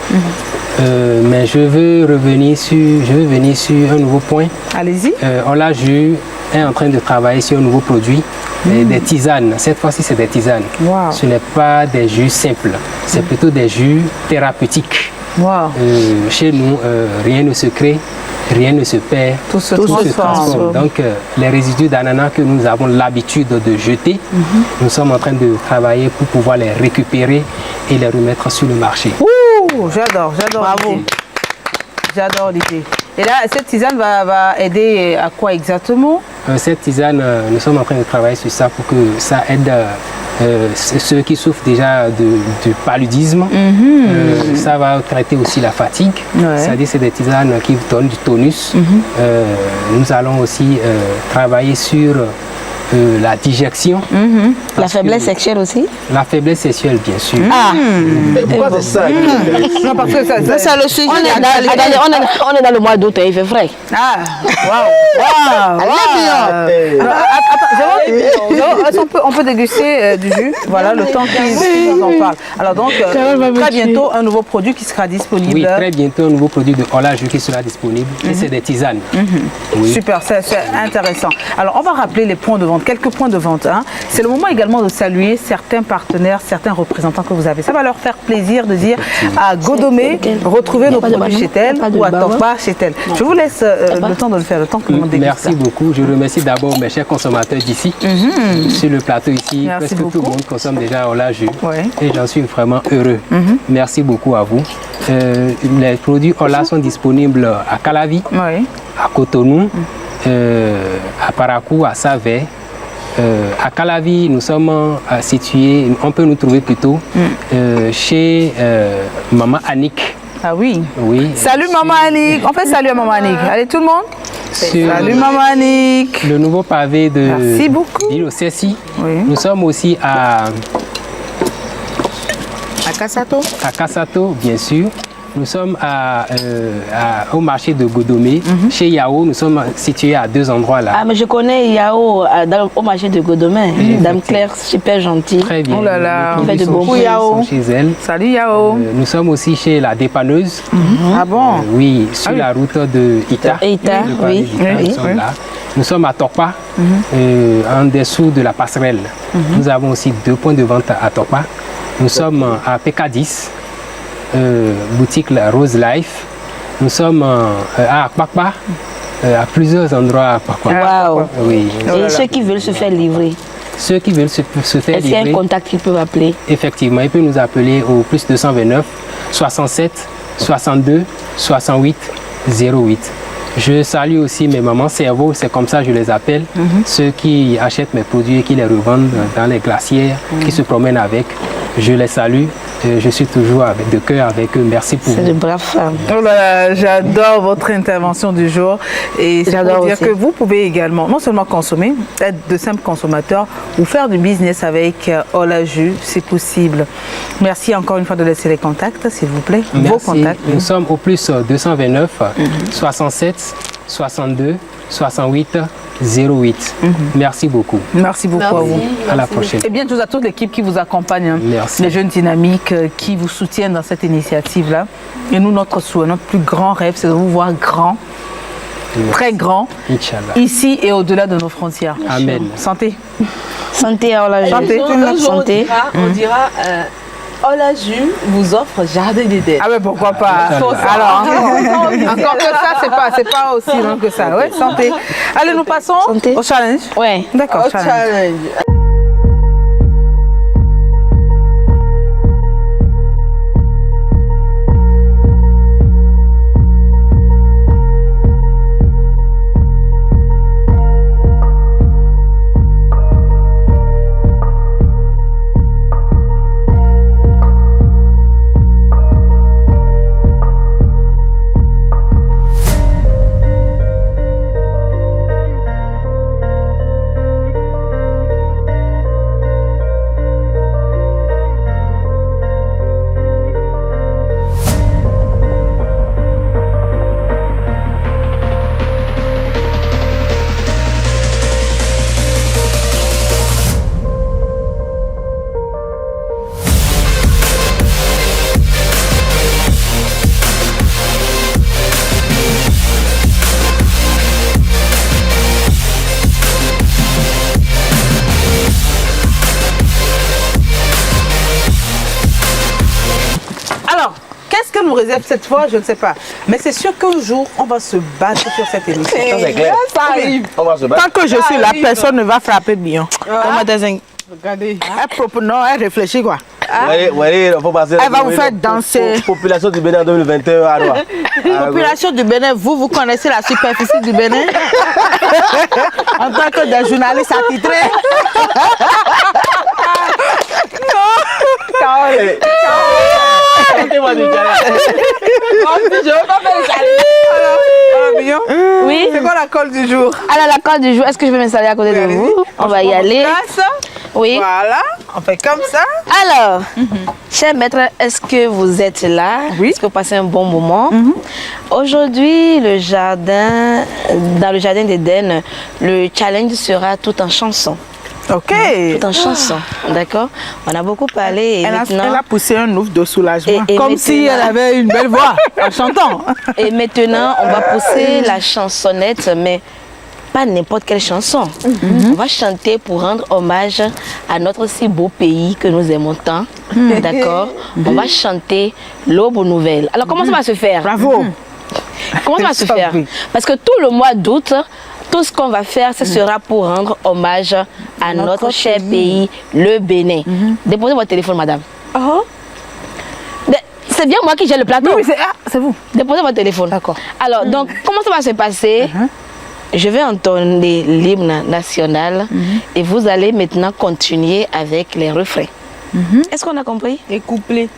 Mais je veux venir sur un nouveau point. Allez-y. Ola Jus est en train de travailler sur un nouveau produit, des tisanes. Cette fois-ci, c'est des tisanes. Wow. Ce n'est pas des jus simples, c'est plutôt des jus thérapeutiques. Wow. Chez nous, rien ne se crée, rien ne se perd, tout se transforme. Donc, les résidus d'ananas que nous avons l'habitude de jeter, nous sommes en train de travailler pour pouvoir les récupérer et les remettre sur le marché. Ouh, j'adore. Bravo. j'adore l'idée. Et là, cette tisane va aider à quoi exactement? Cette tisane, nous sommes en train de travailler sur ça pour que ça aide ceux qui souffrent déjà du paludisme. Ça va traiter aussi la fatigue. C'est-à-dire c'est des tisanes qui donnent du tonus. Nous allons aussi travailler sur la digestion. La faiblesse sexuelle aussi? La faiblesse sexuelle, bien sûr. Pourquoi c'est ça? Non, parce que ça c'est le sujet. On est dans le mois d'août, il fait frais. Ah, waouh! On peut déguster du jus. Voilà, le temps qu'ils nous en parlent. Alors donc, très bientôt, un nouveau produit qui sera disponible. Oui, très bientôt, un nouveau produit de Hola Jus qui sera disponible. Et c'est des tisanes. Oui. Super, c'est intéressant. Alors, on va rappeler les points de vente, quelques points de vente. Hein. C'est le moment également de saluer certains partenaires, certains représentants que vous avez. Ça va leur faire plaisir de dire à Godomé, retrouver nos produits chez elle ou à Tokpa chez elle. Je vous laisse le temps de le faire, le temps que l'on déguste. Merci beaucoup. Je remercie d'abord mes chers consommateurs d'ici. Sur le plateau ici, presque tout le monde consomme déjà Hola Jus. Et j'en suis vraiment heureux. Merci beaucoup à vous. Les produits Hola sont disponibles à Calavi, à Cotonou, à Parakou, à Savet. À Calavi, nous sommes situés, on peut nous trouver plutôt chez Maman Annick. Ah oui. Oui. Salut Maman Annick. On fait salut à Maman Annick. Allez tout le monde. Salut Maman Annick. Le nouveau pavé de Merci beaucoup. l'île Cessi. Nous sommes aussi à Kassato. À Kassato, bien sûr. Nous sommes au marché de Godomé. Chez Yao, nous sommes situés à 2 endroits là. Ah, mais je connais Yao au marché de Godomé. Dame Claire, super gentille. Très bien. Oh là là. On fait de bons Yao. chez elle. Salut Yao. Nous sommes aussi chez la dépanneuse. Ah bon? Oui, sur la route de Ita. Oui. Nous sommes là. Nous sommes à Tokpa, en dessous de la passerelle. Nous avons aussi 2 points de vente à Tokpa. Nous sommes à PK10. Boutique la Rose Life. Nous sommes à Akpakpa, à plusieurs endroits à Akpakpa. Wow. Oui. Et ceux qui veulent se faire livrer? Ceux qui veulent se faire livrer. Est-ce qu'il y a un contact qu'ils peuvent appeler? Effectivement, ils peuvent nous appeler au plus 229 67 62 68 08. Je salue aussi mes mamans cerveaux, c'est comme ça que je les appelle. Ceux qui achètent mes produits et qui les revendent dans les glacières, qui se promènent avec. Je les salue. Je suis toujours de cœur avec eux. Merci pour vous. C'est de braves femmes. Oh là là, j'adore votre intervention du jour. Et j'adore dire que vous pouvez également, non seulement consommer, être de simples consommateurs ou faire du business avec Hola Jus, c'est possible. Merci encore une fois de laisser les contacts, s'il vous plaît. Merci. Vos contacts. Nous sommes au plus 229 67 62 68 08. Merci beaucoup. Merci beaucoup à vous. À la prochaine. Et bien tous à toute l'équipe qui vous accompagne, Merci. les jeunes dynamiques qui vous soutiennent dans cette initiative-là. Et nous, notre souhait, notre plus grand rêve, c'est de vous voir grand, très grand, Inch'Allah. ici et au-delà de nos frontières. Amen. Santé. Santé à Hola Jus. Santé. Santé. On dira Hola Jus vous offre Jardin d'Éden. Ah mais pourquoi pas. Alors, encore que ça, c'est pas aussi long que ça. Ouais, santé. Allez, nous passons au challenge. Ouais. D'accord, challenge. Nous réserve cette fois, je ne sais pas. Mais c'est sûr qu'un jour, on va se battre sur cette émission. Ça arrive. On va se battre. Tant que je suis là, personne ne va frapper bien. Regardez. Non, elle réfléchit quoi. il faut passer. Elle va vous faire danser. Population du Bénin en 2021 à Rouen. Population du Bénin, vous connaissez la superficie du Bénin en tant que des journalistes attitrés. Oui. C'est quoi la colle du jour? Alors la colle du jour, est-ce que je vais m'installer à côté de vous? On va y aller. Oui. Voilà, on fait comme ça. Alors, cher maître, est-ce que vous êtes là? Oui. Est-ce que vous passez un bon moment? Aujourd'hui, dans le jardin d'Éden, le challenge sera tout en chanson. Ok. Tout en chanson, d'accord? On a beaucoup parlé et Elle maintenant... a poussé un ouf de soulagement. Comme si elle avait une belle voix en chantant. Et maintenant, on va pousser la chansonnette, mais pas n'importe quelle chanson. On va chanter pour rendre hommage à notre si beau pays que nous aimons tant, d'accord? On va chanter l'Aube nouvelle. Alors, comment ça va se faire? Bravo. Comment ça va se faire? Parce que tout le mois d'août, tout ce qu'on va faire, ce sera pour rendre hommage à notre cher pays, le Bénin. Déposez votre téléphone, madame. C'est bien moi qui gère le plateau. Oui, c'est vous. Déposez votre téléphone. D'accord. Alors, donc, comment ça va se passer? Je vais entonner l'hymne national et vous allez maintenant continuer avec les refrains. Est-ce qu'on a compris? Les couplets.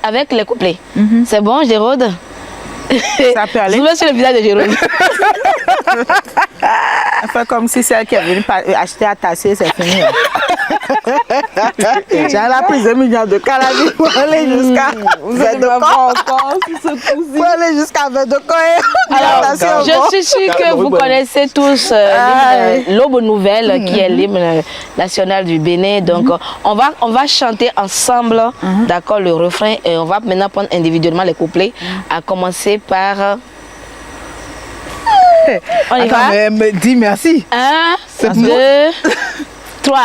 Avec les couplets. C'est bon, Géraude? Ça peut aller. Je vous sur le visage de Jérôme. Elle fait comme si celle qui est venue acheter à tasser, c'est fini. J'ai la prise de millions de calabi pour aller jusqu'à 22 ans. Pour aller jusqu'à 22 ans. Alors, je suis sûre que vous connaissez tous l'Aube nouvelle, qui est l'hymne national du Bénin. Donc, on va chanter ensemble, d'accord, le refrain, et on va maintenant prendre individuellement les couplets, à commencer par... On y va? Mais dis merci. 1, 2, 3.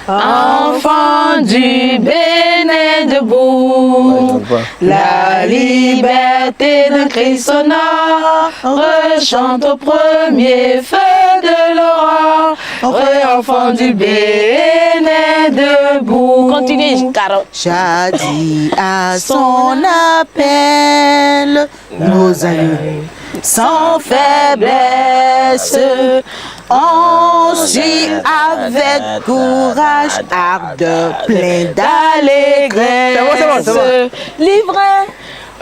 Enfants du Bénin debout, la liberté d'un cri sonore rechante au premier feu de l'aurore. Enfants du Bénin debout. Continuez, Caro. Jadis à son appel, nos aïeux sans faiblesse, on suit avec courage, ardeur, plein d'allégresse. C'est bon. Livré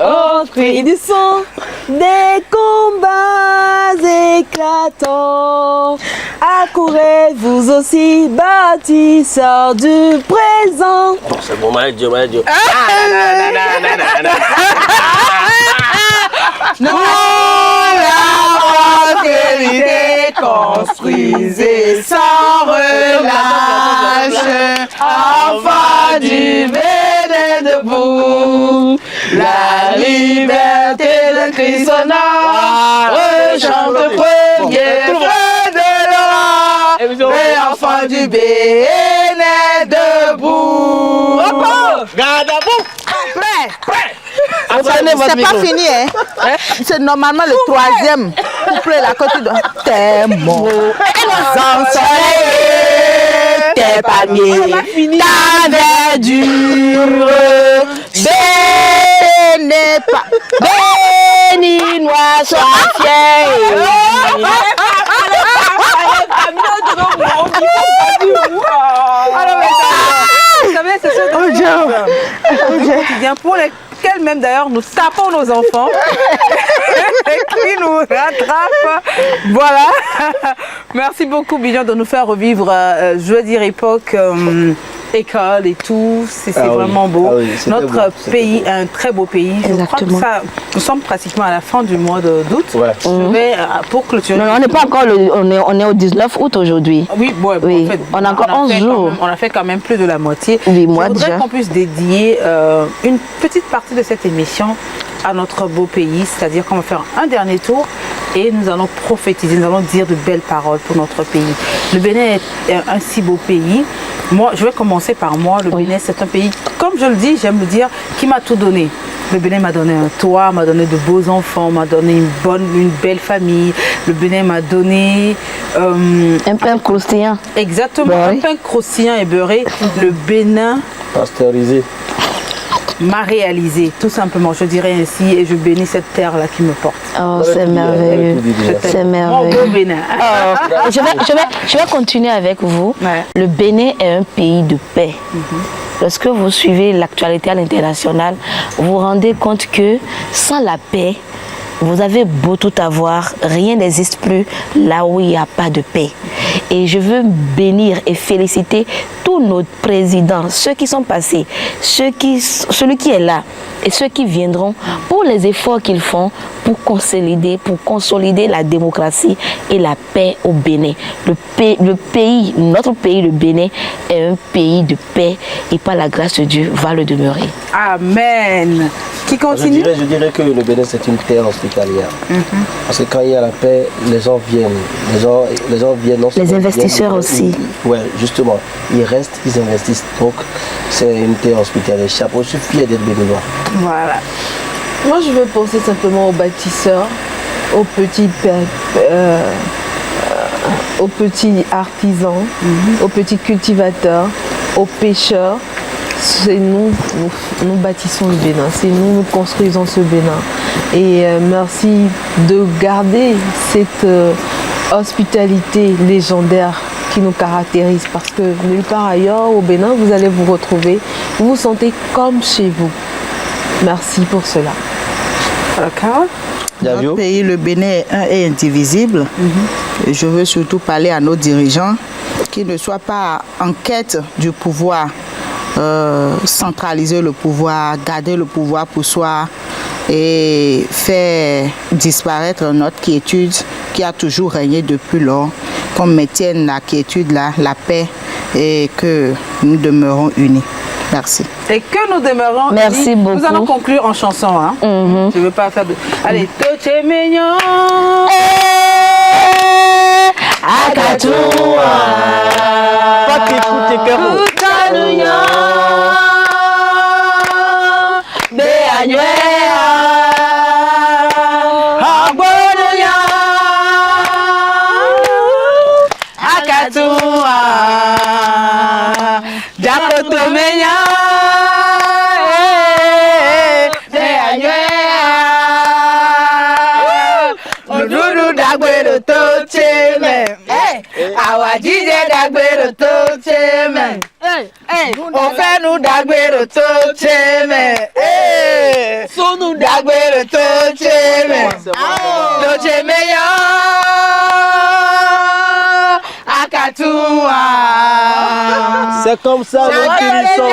au cri du sang des combats éclatants. Accourez vous aussi, bâtisseurs du présent. Bon, c'est bon, Dieu. Nous la prospérité construisez sans relâche, enfants du Bénin debout, la liberté de Christ sonore rechante le premier feu de l'aurore, les enfants du Bénin debout. Garde à bout. Prêt. C'est pas fini, hein? C'est normalement le troisième couplet là que tu dois. Tes mots ensoleillés, tes palmiers, ta verdure, bénis-moi, sois fier. Vous savez, c'est ça quotidien pour lesquels même d'ailleurs nous tapons nos enfants qui nous rattrapent. Voilà. Merci beaucoup Bignon de nous faire revivre, je veux dire, époque école et tout. C'est vraiment beau. Notre pays est un très beau pays. Je crois que ça, nous sommes pratiquement à la fin du mois d'août. Je vais pour clôturer. Non, on n'est pas encore, on est au 19 août aujourd'hui. Oui, bon, oui. En fait, on a encore 11 jours. On a fait quand même plus de la moitié. 8 mois Je voudrais déjà. qu'on puisse dédier une petite partie de cette émission à notre beau pays, c'est-à-dire qu'on va faire un dernier tour et nous allons prophétiser, nous allons dire de belles paroles pour notre pays. Le Bénin est un si beau pays. Moi, je vais commencer par moi. Le Bénin, c'est un pays, comme je le dis, j'aime le dire, qui m'a tout donné. Le Bénin m'a donné un toit, m'a donné de beaux enfants, m'a donné une belle famille. Le Bénin m'a donné... un pain croustillant. Exactement, un pain croustillant et beurré. Le Bénin Pasteurisé. M'a réalisé, tout simplement, je dirais ainsi, et je bénis cette terre-là qui me porte. Oh, c'est merveilleux. C'est merveilleux. Mon beau Bénin. Oh, je vais continuer avec vous. Ouais. Le Bénin est un pays de paix. Lorsque vous suivez l'actualité à l'international, vous vous rendez compte que sans la paix, vous avez beau tout avoir, rien n'existe plus là où il n'y a pas de paix. Et je veux bénir et féliciter tous nos présidents, ceux qui sont passés, celui qui est là et ceux qui viendront pour les efforts qu'ils font pour consolider la démocratie et la paix au Bénin. Notre pays, le Bénin, est un pays de paix et par la grâce de Dieu va le demeurer. Amen. Qui continue? Je dirais que le Bénin c'est une terre hospitalière. Parce que quand il y a la paix, les gens viennent. Les gens viennent. Les investisseurs aussi. Oui, justement. Ils restent, ils investissent. Donc c'est une terre hospitalière. Chapeau, je suis fier d'être béninois. Voilà. Moi, je veux penser simplement aux bâtisseurs, aux petits artisans, aux petits cultivateurs, aux pêcheurs. C'est nous bâtissons le Bénin, c'est nous construisons ce Bénin. Et merci de garder cette hospitalité légendaire qui nous caractérise, parce que nulle part ailleurs au Bénin, vous allez vous retrouver, vous vous sentez comme chez vous. Merci pour cela. Notre pays, le Bénin, est indivisible. Et je veux surtout parler à nos dirigeants qui ne soient pas en quête du pouvoir, centraliser le pouvoir, garder le pouvoir pour soi et faire disparaître notre quiétude qui a toujours régné depuis lors, qu'on maintienne la quiétude, la paix et que nous demeurons unis. Merci. Et que nous demeurons Merci unis. beaucoup. Nous allons conclure en chanson. Hein? Je ne veux pas faire de... Allez, Toche Mignon. Akatoua. Pas t'écouter, Kero. On fait nous d'agbero tocheme, sous nous d'agbero tocheme, tocheme yo, Akatoua. C'est comme ça que nous finissons.